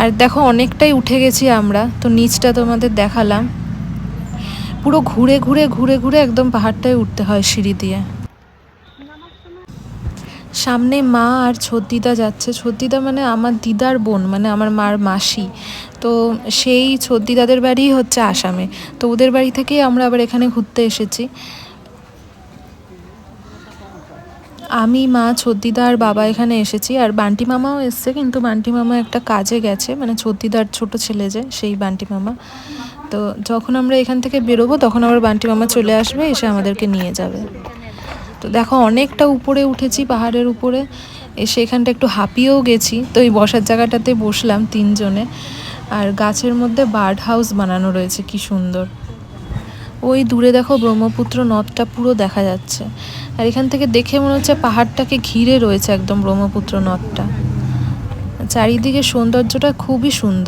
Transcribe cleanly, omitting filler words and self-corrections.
আর দেখো অনেকটাই উঠে গেছি আমরা, তো নিচটা তোমাদের দেখালাম। পুরো ঘুরে ঘুরে ঘুরে ঘুরে একদম পাহাড়টায় উঠতে হয় সিঁড়ি দিয়ে। সামনে মা আর ছদ্দিদা যাচ্ছে। ছদ্দিদা মানে আমার দিদার বোন, মানে আমার মার মাসি। তো সেই ছদ্দিদাদের বাড়ি হচ্ছে আসামে, তো ওদের বাড়ি থেকেই আমরা আবার এখানে ঘুরতে এসেছি। আমি, মা, ছদ্দিদা আর বাবা এখানে এসেছি, আর বান্টি মামাও এসছে, কিন্তু বান্টি মামা একটা কাজে গেছে, মানে ছদ্দিদার ছোট ছেলে যে সেই বান্টি মামা। তো যখন আমরা এখান থেকে বেরোবো তখন আবার বান্টি মামা চলে আসবে, এসে আমাদেরকে নিয়ে যাবে। তো দেখো অনেকটা উপরে উঠেছি পাহাড়ের উপরে, এসে এখানটা একটু হাঁপিয়েও গেছি। তো এই বসার জায়গাটাতে বসলাম তিনজনে। আর গাছের মধ্যে বার্ড হাউস বানানো রয়েছে, কি সুন্দর। ওই দূরে দেখো ব্রহ্মপুত্র নদটা পুরো দেখা যাচ্ছে, আর এখান থেকে দেখে মনে হচ্ছে পাহাড়টাকে ঘিরে রয়েছে একদম ব্রহ্মপুত্র নদটা। চারিদিকে সৌন্দর্যটা খুবই সুন্দর।